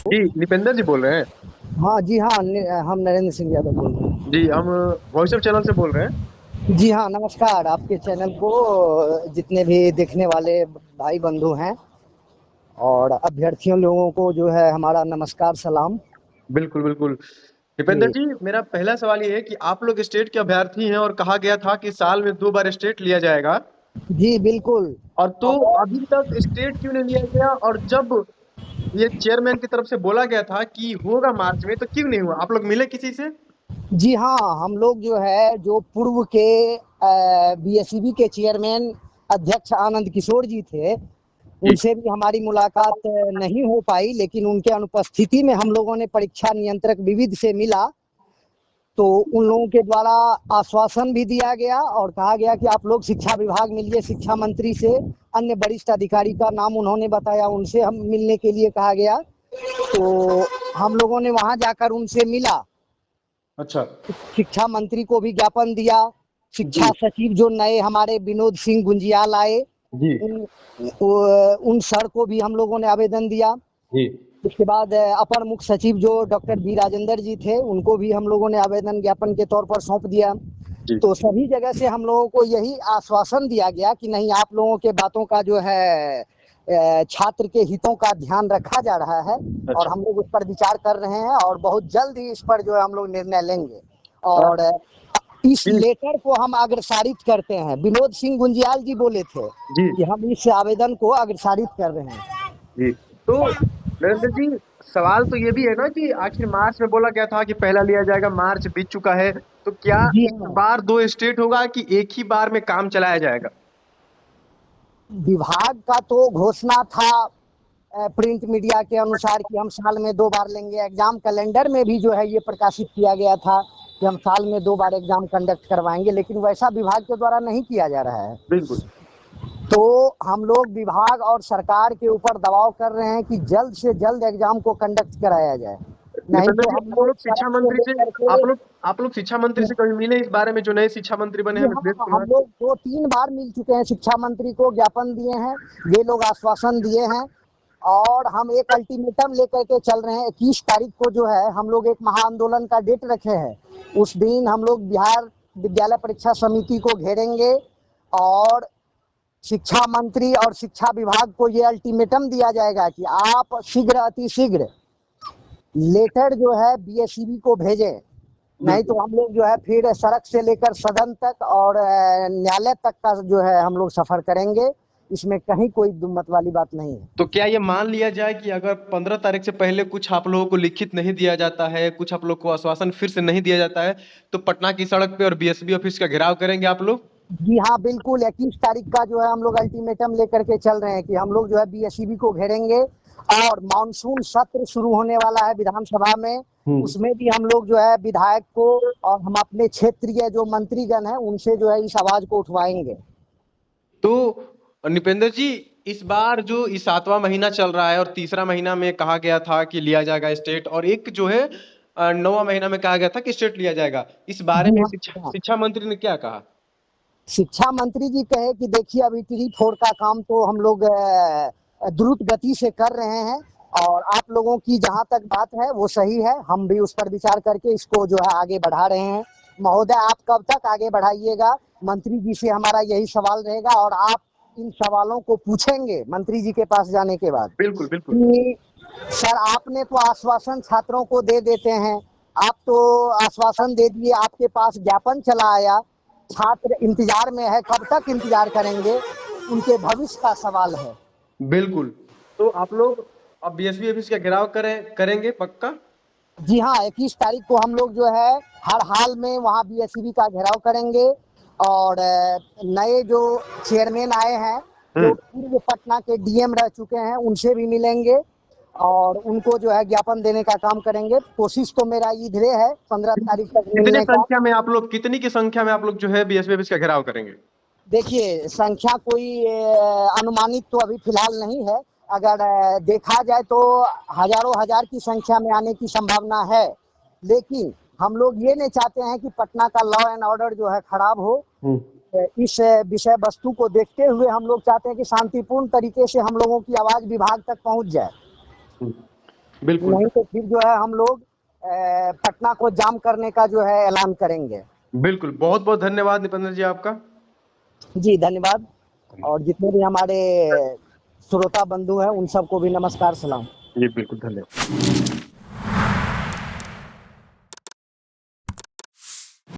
जी, निपेंद्र जी बोल रहे हैं? हाँ जी हाँ, हम नरेंद्र सिंह यादव बोल रहे हैं। जी, हम वॉइस ऑफ चैनल से बोल रहे हैं। जी हाँ, नमस्कार आपके चैनल को जितने भी देखने वाले भाई बंधु हैं और अभ्यर्थियों लोगों को जो है हमारा नमस्कार सलाम। बिल्कुल, बिल्कुल। दीपेंद्र जी, जी, मेरा पहला सवाल ये है कि आप लोग स्टेट के अभ्यर्थी हैं और कहा गया था कि साल में 2 बार स्टेट लिया जाएगा। जी बिल्कुल। और तो और अभी तक स्टेट क्यों नहीं लिया गया? और जब ये चेयरमैन की तरफ से बोला गया था कि होगा मार्च में, तो क्यों नहीं हुआ? आप लोग मिले किसी से? जी हाँ, हम लोग जो है जो पूर्व के बीएसईबी के चेयरमैन अध्यक्ष आनंद किशोर जी थे, जी। उनसे भी हमारी मुलाकात नहीं हो पाई, लेकिन उनके अनुपस्थिति में हम लोगों ने परीक्षा नियंत्रक विविध से मिला। तो उन लोगों के द्वारा आश्वासन भी दिया गया और कहा गया कि आप लोग शिक्षा विभाग मिलिए शिक्षा मंत्री से। अन्य वरिष्ठ अधिकारी का नाम उन्होंने बताया, उनसे हम मिलने के लिए कहा गया। तो हम लोगों ने वहां जाकर उनसे मिला, अच्छा। शिक्षा मंत्री को भी ज्ञापन दिया। शिक्षा जी, सचिव जो नए हमारे विनोद सिंह गुंजियाल आए, जी, उन उन सर को भी हम लोगों ने आवेदन दिया। जी, उसके बाद अपर मुख्य सचिव जो डॉक्टर बी राजेंद्र जी थे, उनको भी हम लोगों ने आवेदन ज्ञापन के तौर पर सौंप दिया। जी। तो सभी जगह से हम लोगों को यही आश्वासन दिया गया कि नहीं, आप लोगों के बातों का जो है छात्र के हितों का ध्यान रखा जा रहा है और अच्छा। हम लोग उस पर विचार कर रहे हैं और बहुत जल्द ही इस पर जो है हम लोग निर्णय लेंगे। आ, और इस जी, लेटर को हम अग्रसारित करते हैं। विनोद सिंह गुंजियाल जी बोले थे जी, कि हम इस आवेदन को अग्रसारित कर रहे हैं। जी। तो नरेंद्र जी, सवाल तो ये भी है ना कि आखिर मार्च में बोला गया था कि पहला लिया जाएगा, मार्च बीत चुका है। तो क्या जी इस हाँ, बार 2 स्टेट होगा कि एक ही बार में काम चलाया जाएगा? विभाग का तो घोषणा था प्रिंट मीडिया के अनुसार कि हम साल में 2 बार लेंगे। एग्जाम कैलेंडर में भी जो है ये प्रकाशित किया गया था कि हम साल में 2 बार एग्जाम कंडक्ट करवाएंगे, लेकिन वैसा विभाग के द्वारा नहीं किया जा रहा है। बिल्कुल। तो हम लोग विभाग और सरकार के ऊपर दबाव कर रहे हैं कि जल्द से जल्द एग्जाम को कंडक्ट कराया जाए, नहीं दीपेंद्र तो जी, हम लोग सड़क से लेकर के। आप लोग शिक्षा मंत्री से कभी मिले इस बारे में, जो नए शिक्षा मंत्री बने जी हैं मिथिलेश हाँ, हम कुमार? लोग 2-3 बार मिल चुके हैं, शिक्षा मंत्री को ज्ञापन दिए हैं, ये लोग आश्वासन दिए हैं। और हम एक अल्टीमेटम लेकर के चल रहे हैं। 21 तारीख को जो है हम लोग एक महाआंदोलन का डेट रखे हैं। उस दिन हम लोग बिहार विद्यालय परीक्षा समिति को घेरेंगे और शिक्षा मंत्री और शिक्षा विभाग को ये अल्टीमेटम दिया जाएगा कि आप शीघ्र अति शीघ्र लेटर जो है बीएसईबी को भेजें, नहीं बिल्कुल। तो हम लोग जो है फिर सड़क से लेकर सदन तक और न्यायालय तक का जो है हम लोग सफर करेंगे। इसमें कहीं कोई दुमत वाली बात नहीं है। तो क्या ये मान लिया जाए कि अगर 15 तारीख से पहले कुछ आप लोगों को लिखित नहीं दिया जाता है, कुछ आप लोग को आश्वासन फिर से नहीं दिया जाता है, तो पटना की सड़क पे और बीएसबी ऑफिस का घेराव करेंगे आप लोग? जी हाँ बिल्कुल, 21 तारीख का जो है हम लोग अल्टीमेटम लेकर के चल रहे हैं कि हम लोग जो है बीएसईबी को घेरेंगे। और मानसून सत्र शुरू होने वाला है विधानसभा में, हम्म। उसमें भी हम लोग जो है विधायक को और हम अपने क्षेत्रीय जो मंत्रीगण हैं उनसे जो है इस आवाज को उठवाएंगे। तो निपेंद्र जी, इस बार जो इस 7वां महीना चल रहा है और तीसरा महीना में कहा गया था कि लिया जाएगा स्टेट, और एक जो है 9वां महीना में कहा गया था कि स्टेट लिया जाएगा, इस बारे जी में हाँ, हाँ। शिक्षा मंत्री ने क्या कहा? शिक्षा मंत्री जी कहे कि देखिए अभी टी4 का काम तो हम लोग द्रुत गति से कर रहे हैं और आप लोगों की जहां तक बात है वो सही है, हम भी उस पर विचार करके इसको जो है आगे बढ़ा रहे हैं। महोदय आप कब तक आगे बढ़ाइएगा, मंत्री जी से हमारा यही सवाल रहेगा और आप इन सवालों को पूछेंगे मंत्री जी के पास जाने के बाद बिल्कुल, बिल्कुल। कि सर आपने तो आश्वासन छात्रों को दे देते हैं, आप तो आश्वासन दे दिए, आपके पास ज्ञापन चला आया, छात्र इंतजार में है, कब तक इंतजार करेंगे, उनके भविष्य का सवाल है। बिल्कुल। तो आप लोग अब बीएसबी ऑफिस का घेराव करेंगे पक्का? जी हाँ, 21 तारीख को हम लोग जो है हर हाल में वहाँ बीएसईबी का घेराव करेंगे और नए जो चेयरमैन आए हैं, जो हम्म। पूर्व पटना के डीएम रह चुके हैं, उनसे भी मिलेंगे और उनको जो है ज्ञापन देने का काम करेंगे। कोशिश तो मेरा इधरे है 15 तारीख तक कितने मिलने का। संख्या में आप लोग कितनी की संख्या में आप लोग जो है बीएसबी ऑफिस का घेराव करेंगे? देखिए संख्या कोई अनुमानित तो अभी फिलहाल नहीं है। अगर देखा जाए तो हजारों हजार की संख्या में आने की संभावना है, लेकिन हम लोग ये नहीं चाहते हैं कि पटना का लॉ एंड ऑर्डर जो है खराब हो। हम्म। इस विषय वस्तु को देखते हुए हम लोग चाहते हैं कि शांतिपूर्ण तरीके से हम लोगों की आवाज विभाग तक पहुंच जाए। हम्म। बिल्कुल नहीं तो फिर जो है हम लोग पटना को जाम करने का जो है ऐलान करेंगे। बिल्कुल। बहुत बहुत धन्यवाद निपेंद्र जी आपका। जी धन्यवाद। और जितने भी हमारे श्रोता बंधु हैं उन सबको भी नमस्कार सलाम। जी बिल्कुल, धन्यवाद।